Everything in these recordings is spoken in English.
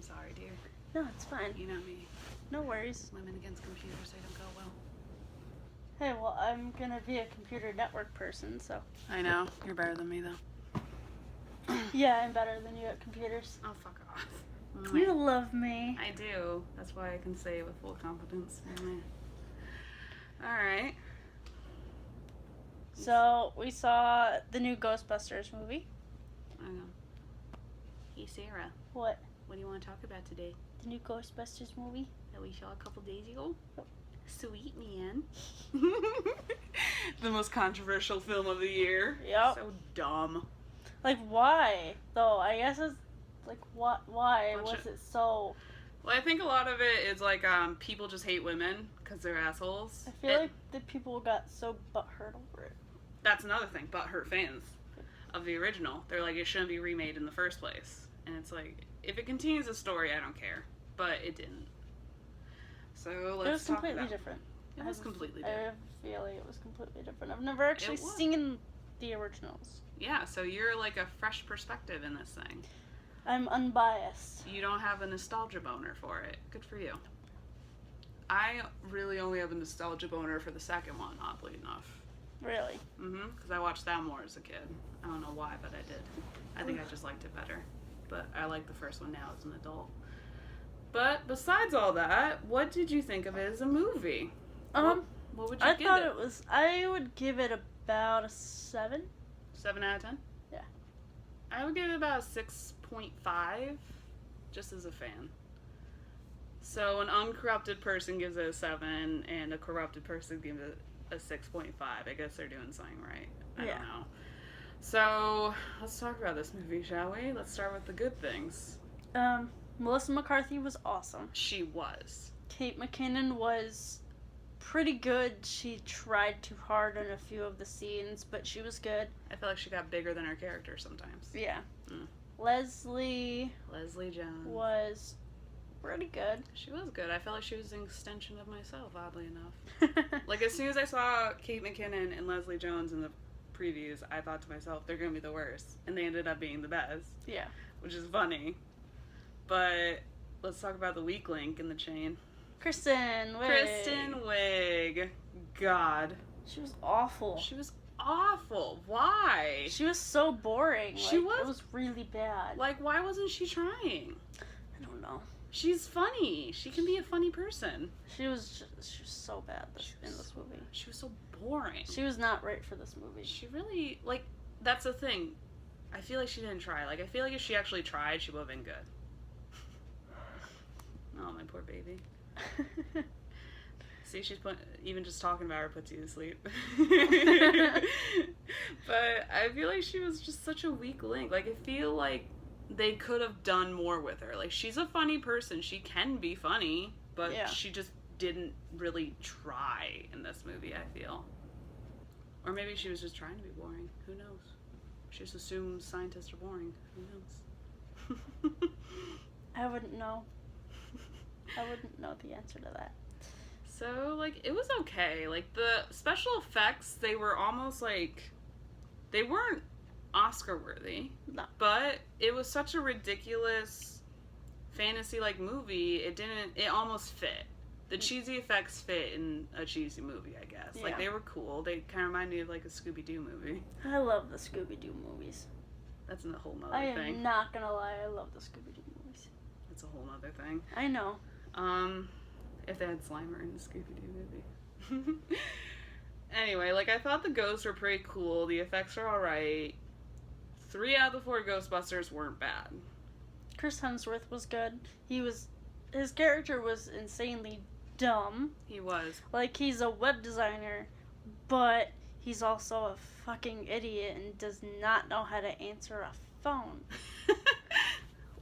sorry, dear. No, it's fine. You know me. No worries. Women against computers, they don't go well. Hey, well, I'm gonna be a computer network person, so. I know. You're better than me, though. Yeah, I'm better than you at computers. Oh, fuck off. You love me. I do. That's why I can say it with full confidence. Alright. So, we saw the new Ghostbusters movie. I know. Hey, Sarah. What? What do you want to talk about today? The new Ghostbusters movie? That we saw a couple days ago? Yep. Sweet man. The most controversial film of the year. Yep. So dumb. Like, why? Though, I guess it's, like, what? Why was it so... Well, I think a lot of it is, like, people just hate women because they're assholes. I feel like the people got so butthurt over it. That's another thing, butthurt fans of the original. They're like, it shouldn't be remade in the first place. And it's like, if it continues the story, I don't care. But it didn't. So let's talk about it. It was completely different. It was completely different. I have a feeling it was completely different. I've never actually seen the originals. Yeah, so you're like a fresh perspective in this thing. I'm unbiased. You don't have a nostalgia boner for it. Good for you. I really only have a nostalgia boner for the second one, oddly enough. Really? Mm-hmm, because I watched that more as a kid. I don't know why, but I did. I think I just liked it better. But I like the first one now as an adult. But besides all that, what did you think of it as a movie? What would you give it? I would give it about a 7. 7 out of 10? Yeah. I would give it about a 6.5, just as a fan. So an uncorrupted person gives it a 7, and a corrupted person gives it a 6.5. I guess they're doing something right. I don't know. So let's talk about this movie, shall we? Let's start with the good things. Melissa McCarthy was awesome. She was. Kate McKinnon was pretty good. She tried too hard in a few of the scenes, but she was good. I feel like she got bigger than her character sometimes. Yeah. Leslie Jones was pretty good. She was good. I felt like she was an extension of myself, oddly enough. Like, as soon as I saw Kate McKinnon and Leslie Jones in the previews, I thought to myself, they're going to be the worst. And they ended up being the best. Yeah. Which is funny. But let's talk about the weak link in the chain. Kristen Wiig. God. She was awful. She was awful. Why? She was so boring. She was? It was really bad. Like, why wasn't she trying? I don't know. She's funny. She can be a funny person. She was so bad in this movie. She was so boring. She was not right for this movie. She really, like, that's the thing. I feel like she didn't try. Like, I feel like if she actually tried, she would have been good. Oh, my poor baby. See, even just talking about her puts you to sleep. But I feel like she was just such a weak link. Like, I feel like they could have done more with her. Like, she's a funny person. She can be funny, but she just didn't really try in this movie, I feel. Or maybe she was just trying to be boring. Who knows? She just assumes scientists are boring. Who knows? I wouldn't know. I wouldn't know the answer to that. So, like, it was okay. Like, the special effects, they were almost like... They weren't Oscar-worthy. No. But it was such a ridiculous fantasy-like movie, it almost fit. The cheesy effects fit in a cheesy movie, I guess. Yeah. Like, they were cool. They kind of remind me of, like, a Scooby-Doo movie. I love the Scooby-Doo movies. That's a whole nother thing. I am not gonna lie, I love the Scooby-Doo movies. That's a whole nother thing. I know. If they had Slimer in the Scooby-Doo movie. Anyway, like, I thought the ghosts were pretty cool. The effects are alright. 3 out of the 4 Ghostbusters weren't bad. Chris Hemsworth was good. His character was insanely dumb. He was. Like, he's a web designer, but he's also a fucking idiot and does not know how to answer a phone.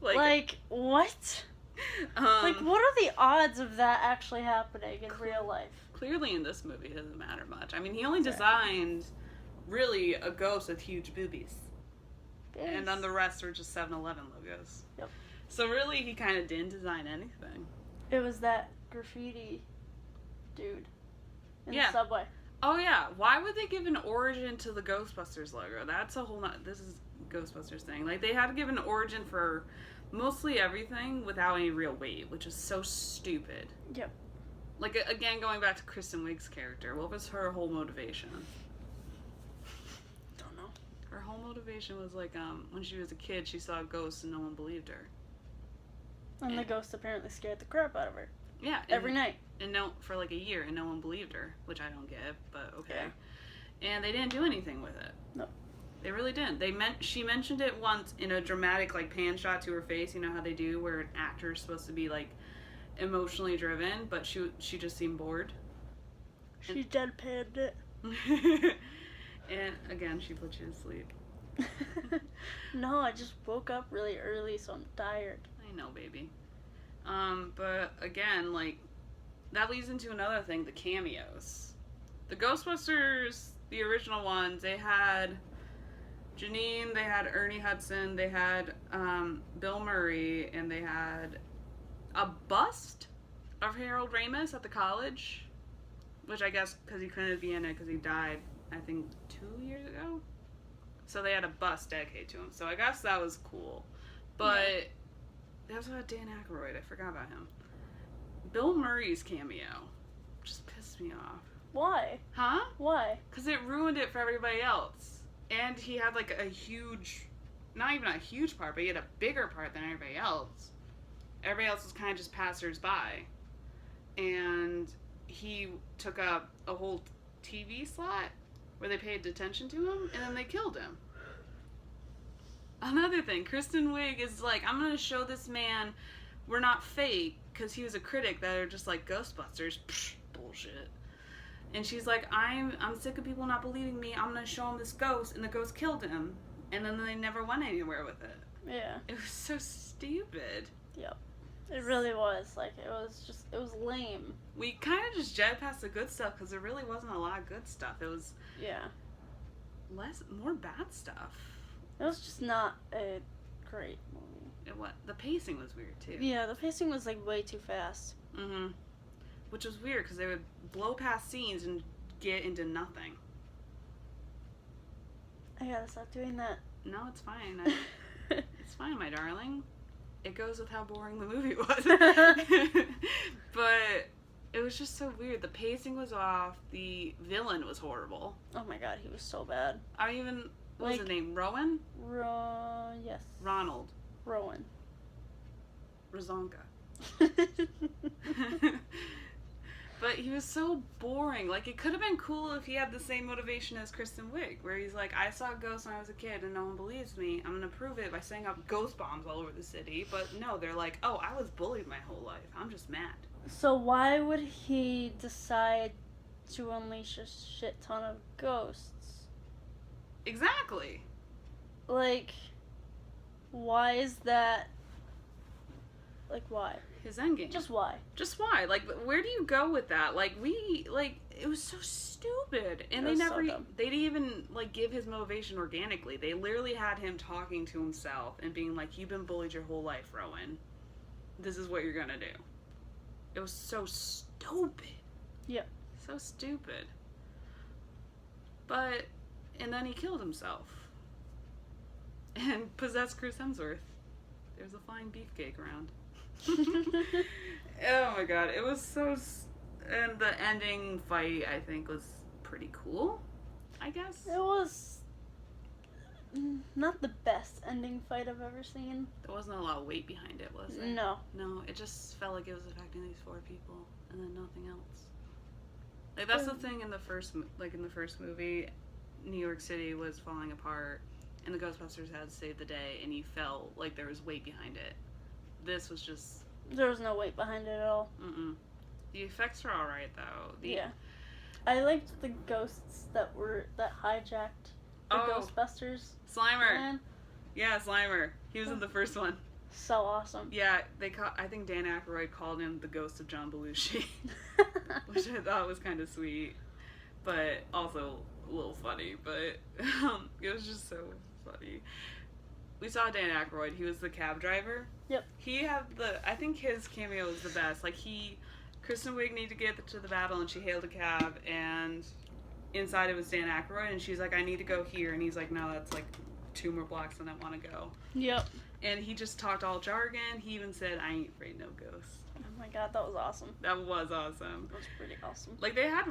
Like, what? Like, what are the odds of that actually happening in real life? Clearly in this movie it doesn't matter much. I mean, he only designed, really, a ghost with huge boobies. Yes. And then the rest were just 7-Eleven logos. Yep. So really, he kind of didn't design anything. It was that graffiti dude in the subway. Oh, yeah. Why would they give an origin to the Ghostbusters logo? That's a whole this is Ghostbusters thing. Like, they had to give an origin for mostly everything without any real weight, which is so stupid. Yep. Like, again, going back to Kristen Wiig's character, what was her whole motivation? Don't know. Her whole motivation was, like, when she was a kid, she saw a ghost and no one believed her. And the ghost apparently scared the crap out of her. Yeah. Every night. And for, like, a year, and no one believed her, which I don't get, but okay. Yeah. And they didn't do anything with it. Nope. They really didn't. She mentioned it once in a dramatic, like, pan shot to her face, you know how they do, where an actor is supposed to be, like, emotionally driven, but she just seemed bored. She deadpanned it. And again, she put you to sleep. No, I just woke up really early, so I'm tired. I know, baby. But again, like, that leads into another thing, the cameos. The Ghostbusters, the original ones, they had Janine, they had Ernie Hudson, they had Bill Murray, and they had a bust of Harold Ramis at the college, which I guess because he couldn't be in it because he died, I think, 2 years ago. So they had a bust dedicated to him. So I guess that was cool. But they also had Dan Aykroyd. I forgot about him. Bill Murray's cameo just pissed me off. Why? Huh? Why? Because it ruined it for everybody else. And he had like a huge, not even a huge part, but he had a bigger part than everybody else. Everybody else was kind of just passers-by. And he took up a whole TV slot where they paid attention to him, and then they killed him. Another thing, Kristen Wiig is like, I'm going to show this man we're not fake, because he was a critic that are just like, Ghostbusters, psh, bullshit. And she's like, I'm sick of people not believing me, I'm going to show him this ghost, and the ghost killed him. And then they never went anywhere with it. Yeah. It was so stupid. Yep. It really was. Like, it was lame. We kind of just jetted past the good stuff, because there really wasn't a lot of good stuff. It was... Yeah. More bad stuff. It was just not a great movie. The pacing was weird, too. Yeah, the pacing was, like, way too fast. Mm-hmm. Which was weird, because they would blow past scenes and get into nothing. I gotta stop doing that. No, it's fine. It's fine, my darling. It goes with how boring the movie was. But it was just so weird. The pacing was off. The villain was horrible. Oh my god, he was so bad. What was his name? Rowan? Yes. Ronald. Rowan. Razonka. But he was so boring. Like, it could have been cool if he had the same motivation as Kristen Wiig, where he's like, I saw a ghost when I was a kid and no one believes me. I'm gonna prove it by setting up ghost bombs all over the city. But no, they're like, oh, I was bullied my whole life. I'm just mad. So why would he decide to unleash a shit ton of ghosts? Exactly. Like, why is that? Like, why? His endgame. Just why? Just why? Like, where do you go with that? Like, it was so stupid. And they didn't even, like, give his motivation organically. They literally had him talking to himself and being like, you've been bullied your whole life, Rowan. This is what you're gonna do. It was so stupid. Yep. So stupid. And then he killed himself. And possessed Chris Hemsworth. There's a flying beefcake around. Oh my god, it was so... And the ending fight, I think, was pretty cool, I guess. It was not the best ending fight I've ever seen. There wasn't a lot of weight behind it, was there? No. No, it just felt like it was affecting these 4 people, and then nothing else. Like, that's the thing in the first movie, New York City was falling apart, and the Ghostbusters had to save the day, and you felt like there was weight behind it. This was just... There was no weight behind it at all. Mm-mm. The effects are alright, though. Yeah. I liked the ghosts that hijacked the Ghostbusters. Slimer! Man. Yeah, Slimer. He was in the first one. So awesome. Yeah, I think Dan Aykroyd called him the ghost of John Belushi. Which I thought was kind of sweet. But also a little funny. But it was just so funny. We saw Dan Aykroyd. He was the cab driver. Yep. I think his cameo was the best. Like, Kristen Wiig needed to get to the battle, and she hailed a cab, and inside it was Dan Aykroyd, and she's like, I need to go here. And he's like, no, that's like 2 more blocks than I want to go. Yep. And he just talked all jargon. He even said, "I ain't afraid no ghosts." Oh my god, that was awesome. That was awesome. That was pretty awesome. Like, they had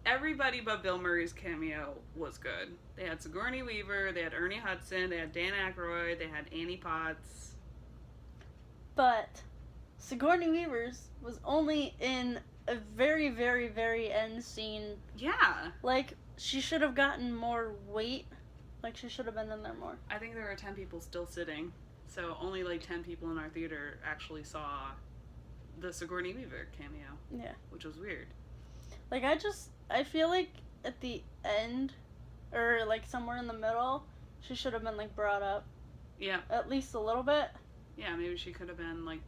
everybody but Bill Murray's cameo was good. They had Sigourney Weaver, they had Ernie Hudson, they had Dan Aykroyd, they had Annie Potts. But Sigourney Weaver's was only in a very, very, very end scene. Yeah. Like, she should have gotten more weight. Like, she should have been in there more. I think there were 10 people still sitting. So only, like, 10 people in our theater actually saw the Sigourney Weaver cameo. Yeah. Which was weird. Like, I feel like at the end, or, like, somewhere in the middle, she should have been, like, brought up. Yeah. At least a little bit. Yeah, maybe she could have been, like,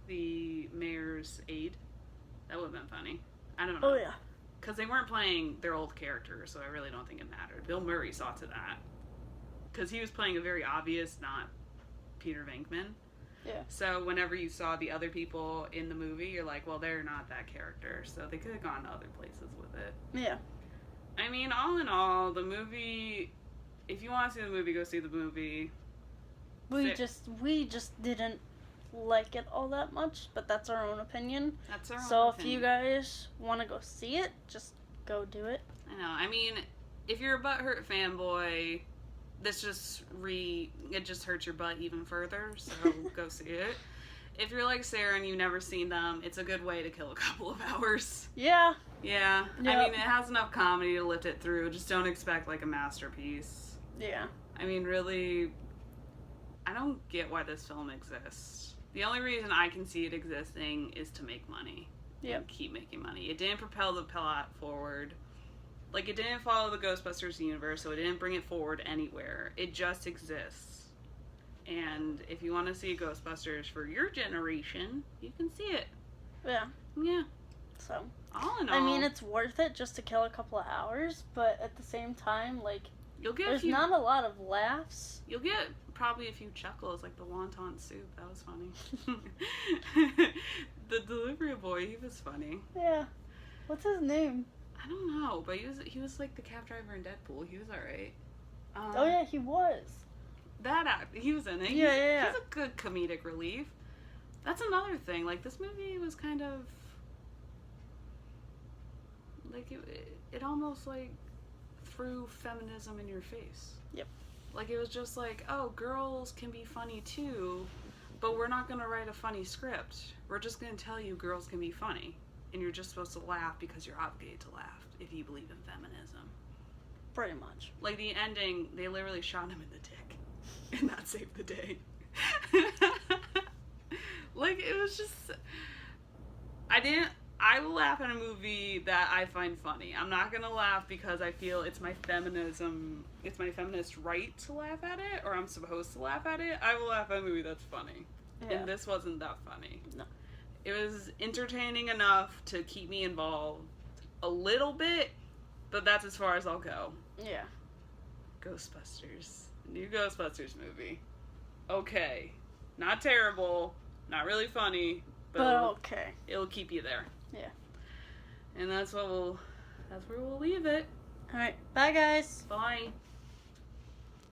the mayor's aide. That would have been funny. I don't know. Oh, yeah. Because they weren't playing their old character, so I really don't think it mattered. Bill Murray saw to that. Because he was playing a very obvious, not Peter Venkman. Yeah. So whenever you saw the other people in the movie, you're like, well, they're not that character. So they could have gone to other places with it. Yeah. I mean, all in all, the movie... If you want to see the movie, go see the movie. We just didn't like it all that much, but that's our own opinion. That's our own So opinion. if you guys want to go see it, just go do it. I know. I mean, if you're a butthurt fanboy, this it just hurts your butt even further, so go see it. If you're like Sarah and you've never seen them, it's a good way to kill a couple of hours. Yeah. Yeah. Yep. I mean, it has enough comedy to lift it through. Just don't expect, like, a masterpiece. Yeah. I mean, really, I don't get why this film exists. The only reason I can see it existing is to make money. Yep. And keep making money. It didn't propel the plot forward. Like, it didn't follow the Ghostbusters universe, so it didn't bring it forward anywhere. It just exists. And if you want to see Ghostbusters for your generation, you can see it. Yeah. Yeah. So. All in all. I mean, it's worth it just to kill a couple of hours, but at the same time, like, there's not a lot of laughs. You'll get probably a few chuckles, like the wonton soup. That was funny. The delivery boy, he was funny. Yeah. What's his name? I don't know, but he was like the cab driver in Deadpool. He was alright. Oh yeah, he was. He was in it. Yeah. He's a good comedic relief. That's another thing. Like, this movie was kind of like it almost like threw feminism in your face. Yep. Like, it was just like, oh, girls can be funny too, but we're not gonna write a funny script. We're just gonna tell you girls can be funny, and you're just supposed to laugh because you're obligated to laugh if you believe in feminism. Pretty much. Like, the ending, they literally shot him in the dick, and that saved the day. Like, it was just... I will laugh at a movie that I find funny. I'm not gonna laugh because I feel it's my feminist right to laugh at it, or I'm supposed to laugh at it. I will laugh at a movie that's funny. Yeah. And this wasn't that funny. No. It was entertaining enough to keep me involved a little bit, but that's as far as I'll go. Yeah. Ghostbusters. New Ghostbusters movie. Okay. Not terrible, not really funny, but okay. It'll keep you there. Yeah. And that's where we'll leave it. Alright. Bye, guys. Bye.